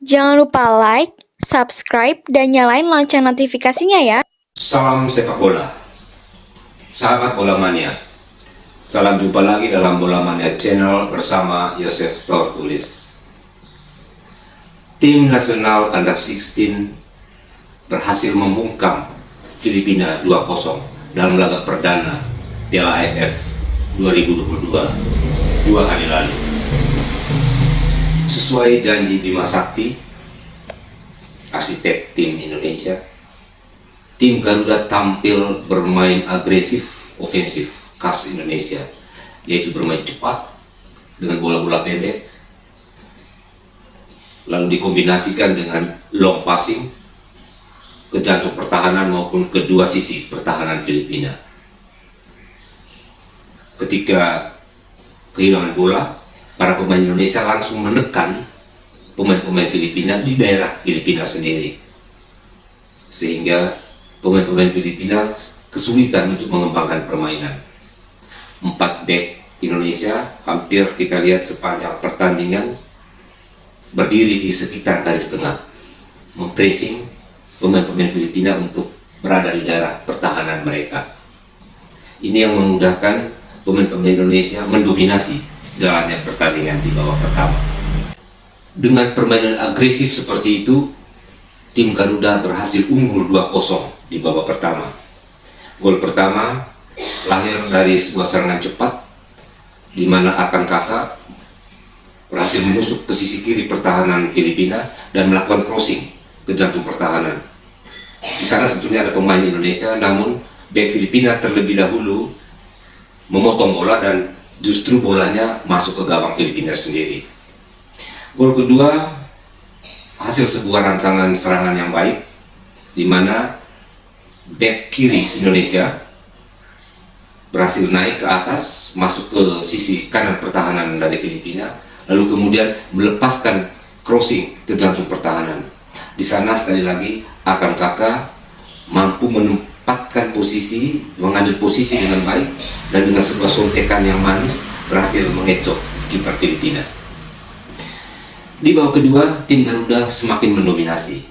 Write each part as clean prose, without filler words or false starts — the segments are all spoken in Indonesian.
Jangan lupa like, subscribe, dan nyalain lonceng notifikasinya ya. Salam sepak bola, sahabat bola mania. Salam jumpa lagi dalam Bola Mania Channel bersama Yosef Tortulis. Tim nasional Under 16 berhasil membungkam Filipina 2-0 dalam laga perdana Piala AFF 2022 2 hari lalu. Sesuai janji Bima Sakti, arsitek tim Indonesia, tim Garuda tampil bermain agresif, ofensif khas Indonesia, yaitu bermain cepat dengan bola-bola pendek, lalu dikombinasikan dengan long passing ke jantung pertahanan maupun kedua sisi pertahanan Filipina. Ketika kehilangan bola, para pemain Indonesia langsung menekan pemain-pemain Filipina di daerah Filipina sendiri, sehingga pemain-pemain Filipina kesulitan untuk mengembangkan permainan. 4 back Indonesia hampir kita lihat sepanjang pertandingan berdiri di sekitar garis tengah, mempressing pemain-pemain Filipina untuk berada di daerah pertahanan mereka. Ini yang memudahkan pemain-pemain Indonesia mendominasi jalannya pertandingan di babak pertama. Dengan permainan agresif seperti itu, tim Garuda berhasil unggul 2-0 di babak pertama. Gol pertama lahir dari sebuah serangan cepat di mana Akan Kakak berhasil menusuk ke sisi kiri pertahanan Filipina dan melakukan crossing ke jantung pertahanan. Di sana sebetulnya ada pemain Indonesia, namun bek Filipina terlebih dahulu memotong bola dan justru bolanya masuk ke gawang Filipina sendiri. Gol kedua hasil sebuah rancangan serangan yang baik, di mana bek kiri Indonesia berhasil naik ke atas, masuk ke sisi kanan pertahanan dari Filipina, lalu kemudian melepaskan crossing ke jantung pertahanan. Di sana sekali lagi Akan Kakak mampu menempatkan posisi, mengambil posisi dengan baik, dan dengan sebuah sontekan yang manis berhasil mengecoh kiper Filipina. Di babak kedua, tim Garuda semakin mendominasi.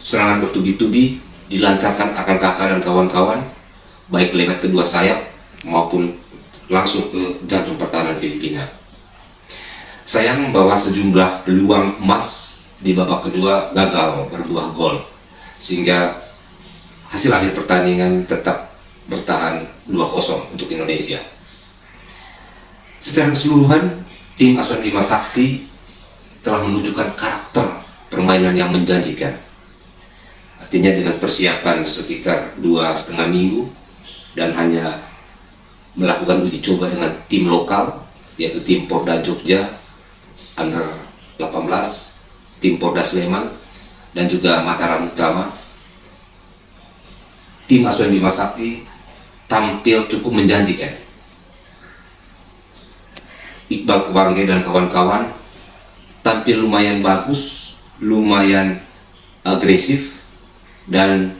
Serangan bertubi-tubi dilancarkan Akan Kakak dan kawan-kawan, baik lewat kedua sayap maupun langsung ke jantung pertahanan Filipina. Sayang bahwa sejumlah peluang emas di babak kedua gagal berbuah gol, sehingga hasil akhir pertandingan tetap bertahan 2-0 untuk Indonesia. Secara keseluruhan, tim asuhan Bima Sakti telah menunjukkan karakter permainan yang menjanjikan. Artinya dengan persiapan sekitar 2,5 minggu dan hanya melakukan uji coba dengan tim lokal, yaitu tim Porda Jogja Under 18, tim Porda Sleman, dan juga Mataram Utama, tim asuhan Bima Sakti tampil cukup menjanjikan. Iqbal Kuangge dan kawan-kawan tampil lumayan bagus, lumayan agresif, dan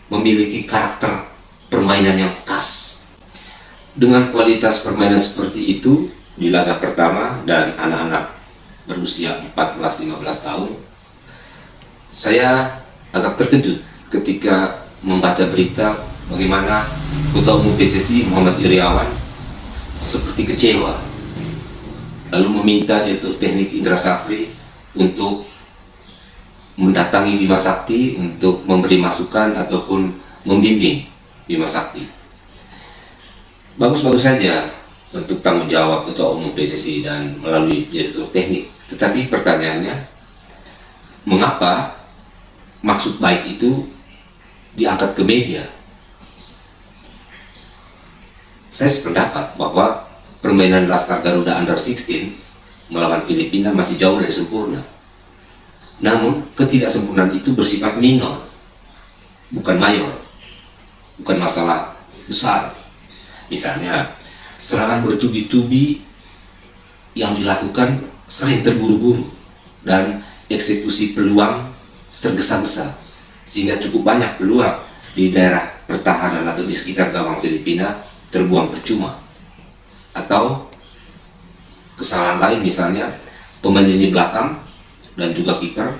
memiliki karakter permainan yang khas. Dengan kualitas permainan seperti itu di laga pertama dan anak-anak berusia 14-15 tahun, saya agak terkejut ketika membaca berita bagaimana Ketua Umum PSSI Muhammad Iriawan seperti kecewa, lalu meminta Direktur Teknik Indra Safri untuk mendatangi Bima Sakti untuk memberi masukan ataupun membimbing Bima Sakti. Bagus-bagus saja untuk tanggung jawab Ketua Umum PSSI dan melalui Direktur Teknik, tetapi pertanyaannya, mengapa maksud baik itu diangkat ke media? Saya sependapat bahwa permainan Laskar Garuda Under 16 melawan Filipina masih jauh dari sempurna. Namun ketidaksempurnaan itu bersifat minor, bukan mayor, bukan masalah besar. Misalnya, serangan bertubi-tubi yang dilakukan sering terburu-buru dan eksekusi peluang tergesa-gesa, sehingga cukup banyak peluang di daerah pertahanan atau di sekitar gawang Filipina terbuang percuma. Atau kesalahan lain, misalnya pemain lini belakang dan juga kiper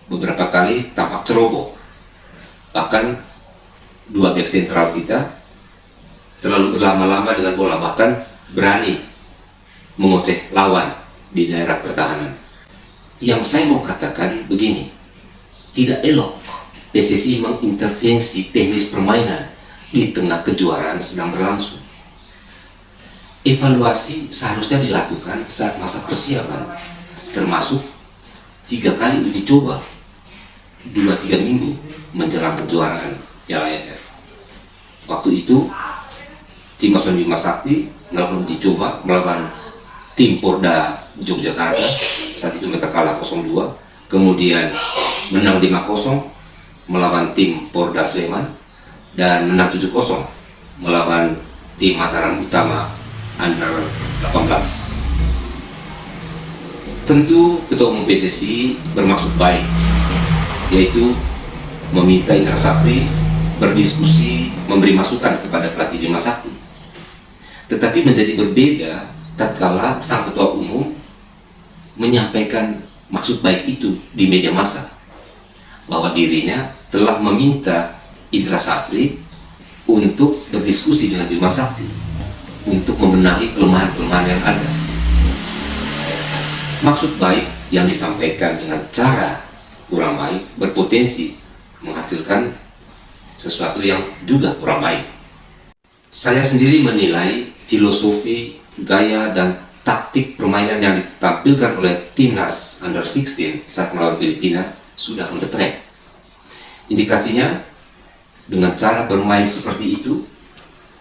beberapa kali tampak ceroboh. Bahkan dua bek sentral kita terlalu berlama-lama dengan bola, bahkan berani mengoceh lawan di daerah pertahanan. Yang saya mau katakan begini, tidak elok PSSI mengintervensi teknis permainan di tengah kejuaraan sedang berlangsung. Evaluasi seharusnya dilakukan saat masa persiapan, termasuk 3 kali uji coba 2-3 minggu menjelang kejuaraan Piala AFF. Waktu itu tim Asuhan Bima Sakti melakukan uji coba melawan tim Porda Yogyakarta. Saat itu mereka kalah 0-2, kemudian menang 5-0 melawan tim Porda Sleman, dan menang 7-0 melawan tim Mataram Utama Under 18. Tentu Ketua Umum PSSI bermaksud baik, yaitu meminta Indra Safri berdiskusi, memberi masukan kepada pelatih Bima Sakti. Tetapi menjadi berbeda tatkala sang Ketua Umum menyampaikan maksud baik itu di media massa, bahwa dirinya telah meminta Indra Safri untuk berdiskusi dengan Bima Sakti untuk membenahi kelemahan-kelemahan yang ada. Maksud baik yang disampaikan dengan cara kurang baik berpotensi menghasilkan sesuatu yang juga kurang baik. Saya sendiri menilai filosofi, gaya, dan taktik permainan yang ditampilkan oleh timnas Under 16 saat melawan Filipina sudah on the track. Indikasinya, dengan cara bermain seperti itu,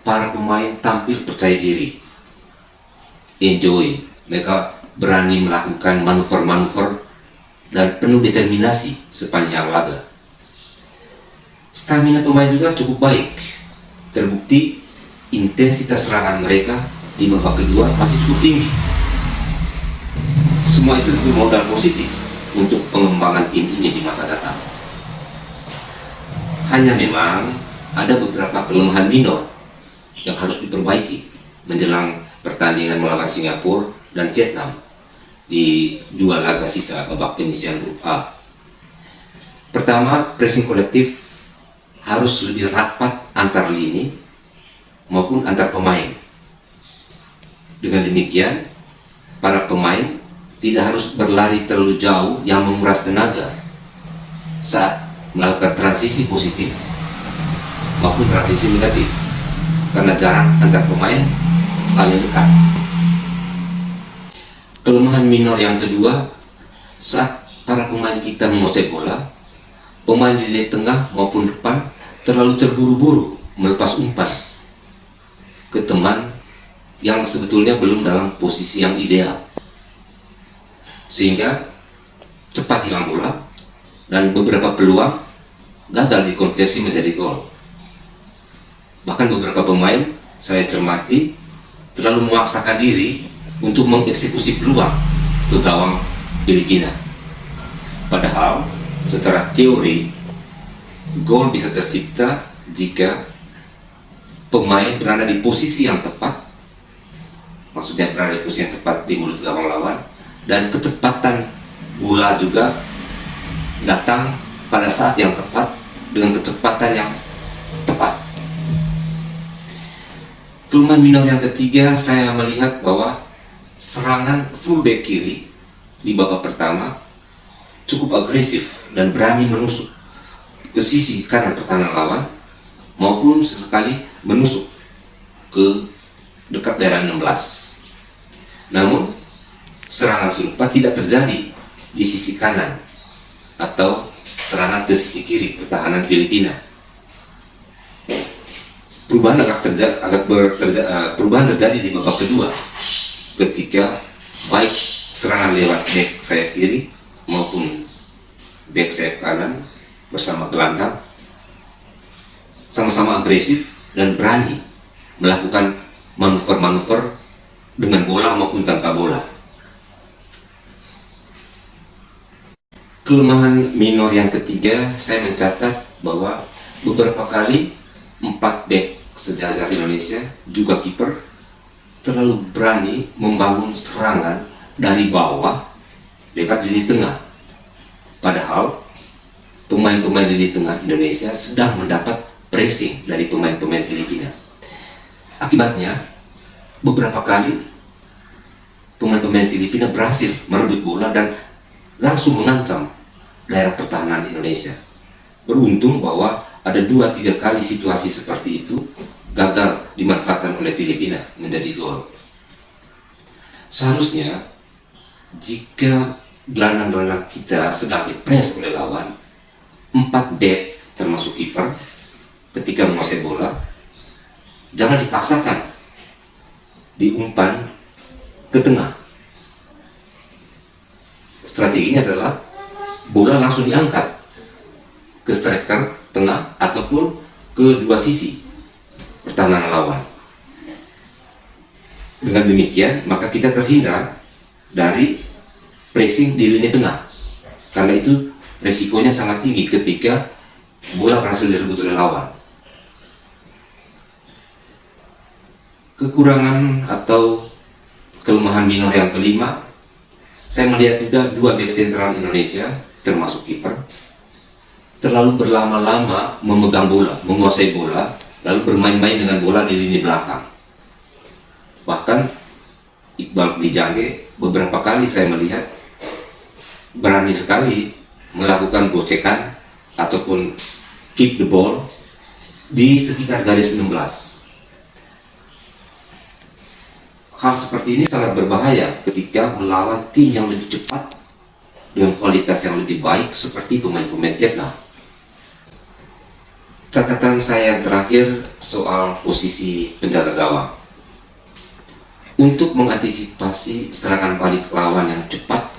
para pemain tampil percaya diri, enjoy, mereka berani melakukan manuver-manuver dan penuh determinasi sepanjang laga. Stamina pemain juga cukup baik, terbukti intensitas serangan mereka di babak kedua masih cukup tinggi. Semua itu modal positif untuk pengembangan tim ini di masa datang. Hanya memang ada beberapa kelemahan minor yang harus diperbaiki menjelang pertandingan melawan Singapura dan Vietnam di 2 laga sisa babak penyisihan grup A. Pertama, pressing kolektif harus lebih rapat antar lini maupun antar pemain. Dengan demikian, para pemain tidak harus berlari terlalu jauh yang menguras tenaga saat melakukan transisi positif maupun transisi negatif, karena jarak antar pemain saling dekat. Kelemahan minor yang kedua, saat para pemain kita menguasai bola, pemain di lini tengah maupun depan terlalu terburu-buru melepas umpan ke teman yang sebetulnya belum dalam posisi yang ideal, sehingga cepat hilang bola dan beberapa peluang gagal dikonversi menjadi gol. Bahkan beberapa pemain saya cermati terlalu memaksakan diri untuk mengeksekusi peluang ke gawang Filipina, padahal secara teori gol bisa tercipta jika pemain berada di posisi yang tepat, maksudnya berada di posisi yang tepat di mulut gawang lawan, dan kecepatan bola juga datang pada saat yang tepat dengan kecepatan yang tepat. Kelemahan minor yang ketiga, saya melihat bahwa serangan fullback kiri di babak pertama cukup agresif dan berani menusuk ke sisi kanan pertahanan lawan maupun sesekali menusuk ke dekat daerah 16. Namun serangan serupa tidak terjadi di sisi kanan atau serangan ke sisi kiri pertahanan Filipina. Perubahan terjadi di babak kedua ketika baik serangan lewat back sayap kiri maupun back sayap kanan bersama gelandang sama-sama agresif dan berani melakukan manuver-manuver dengan bola maupun tanpa bola. Kelemahan minor yang ketiga, saya mencatat bahwa beberapa kali 4 back sejajar Indonesia, juga kiper, terlalu berani membangun serangan dari bawah lewat lini tengah. Padahal pemain-pemain di tengah Indonesia sedang mendapat pressing dari pemain-pemain Filipina. Akibatnya, beberapa kali pemain-pemain Filipina berhasil merebut bola dan langsung mengancam daerah pertahanan Indonesia. Beruntung bahwa ada 2-3 kali situasi seperti itu gagal dimanfaatkan oleh Filipina menjadi gol. Seharusnya jika gelandang-gelandang kita sedang dipres oleh lawan, 4 back termasuk kiper ketika menguasai bola, jangan dipaksakan diumpan ke tengah. Strateginya adalah bola langsung diangkat ke striker tengah ataupun ke dua sisi pertahanan lawan. Dengan demikian, maka kita terhindar dari pressing di lini tengah, karena itu resikonya sangat tinggi ketika bola berhasil direbut oleh lawan. Kekurangan atau kelemahan minor yang kelima, saya melihat juga 2 back sentral Indonesia termasuk kiper terlalu berlama-lama memegang bola, menguasai bola, lalu bermain-main dengan bola di lini belakang. Bahkan Iqbal Wijangge beberapa kali saya melihat berani sekali melakukan gocekan ataupun keep the ball di sekitar garis 16. Hal seperti ini sangat berbahaya ketika melawan tim yang lebih cepat dengan kualitas yang lebih baik seperti pemain-pemain Vietnam. Catatan saya yang terakhir soal posisi penjaga gawang. Untuk mengantisipasi serangan balik lawan yang cepat,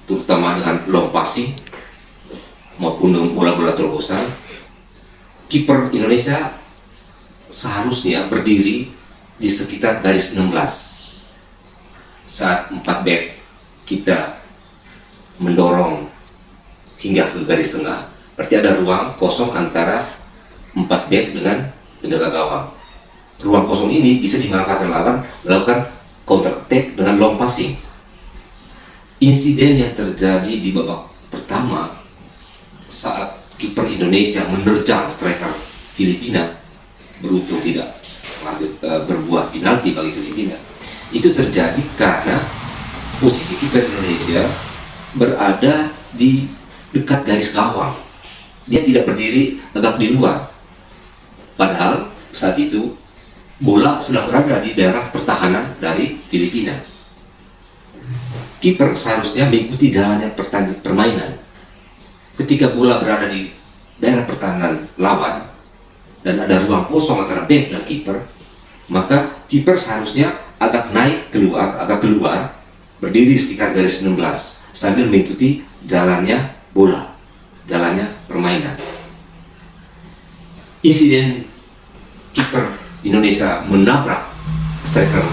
terutama dengan long passing maupun dengan bola-bola terobosan, kiper Indonesia seharusnya berdiri di sekitar garis 16. Saat 4 back kita mendorong hingga ke garis tengah, berarti ada ruang kosong antara 4 back dengan penjaga gawang. Ruang kosong ini bisa dimanfaatkan lawan melakukan counter attack dengan long passing. Insiden yang terjadi di babak pertama saat kiper Indonesia menerjang striker Filipina, beruntung tidak berbuah penalti bagi Filipina, itu terjadi karena posisi kiper Indonesia berada di dekat garis gawang. Dia tidak berdiri tegak di luar, padahal saat itu bola sedang berada di daerah pertahanan dari Filipina. Kiper seharusnya mengikuti jalannya permainan. Ketika bola berada di daerah pertahanan lawan dan ada ruang kosong antara back dan kiper, maka kiper seharusnya agak keluar, berdiri sekitar garis 16 sambil mengikuti jalannya bola, jalannya permainan. Insiden kiper Indonesia menabrak striker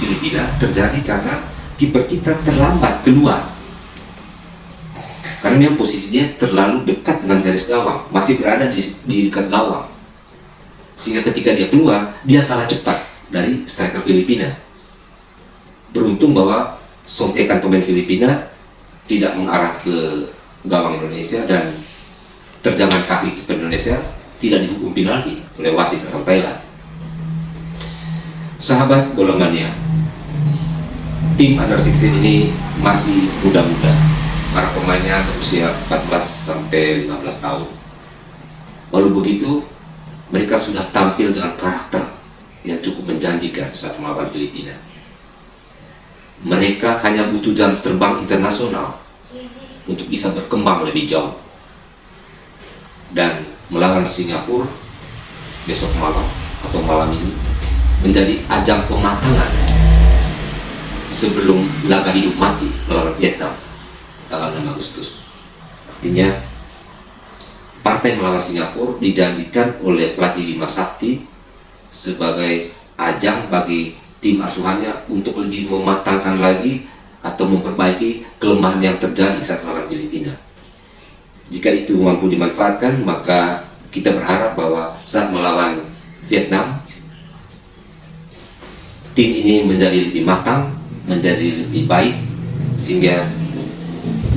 Filipina terjadi karena kiper kita terlambat keluar, karena memang posisinya terlalu dekat dengan garis gawang, masih berada di dekat gawang, sehingga ketika dia keluar, dia kalah cepat dari striker Filipina. Beruntung bahwa sontekan pemain Filipina tidak mengarah ke gawang Indonesia dan terjangan kaki kiper Indonesia tidak dihukum penalti oleh wasit asal Thailand. Sahabat bola mania, tim Under 16 ini masih muda-muda. Para pemainnya berusia 14 sampai 15 tahun. Walau begitu, mereka sudah tampil dengan karakter yang cukup menjanjikan saat melawan Filipina. Mereka hanya butuh jam terbang internasional untuk bisa berkembang lebih jauh. Dan melawan Singapura besok malam atau malam ini menjadi ajang pematangan sebelum laga hidup mati melawan Vietnam tanggal 6 Agustus. Artinya partai melawan Singapura dijanjikan oleh pelatih Bima Sakti sebagai ajang bagi tim asuhannya untuk lebih mematangkan lagi atau memperbaiki kelemahan yang terjadi saat melawan Filipina. Jika itu mampu dimanfaatkan, maka kita berharap bahwa saat melawan Vietnam, tim ini menjadi lebih matang, menjadi lebih baik, sehingga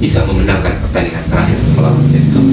bisa memenangkan pertandingan terakhir melawan Vietnam.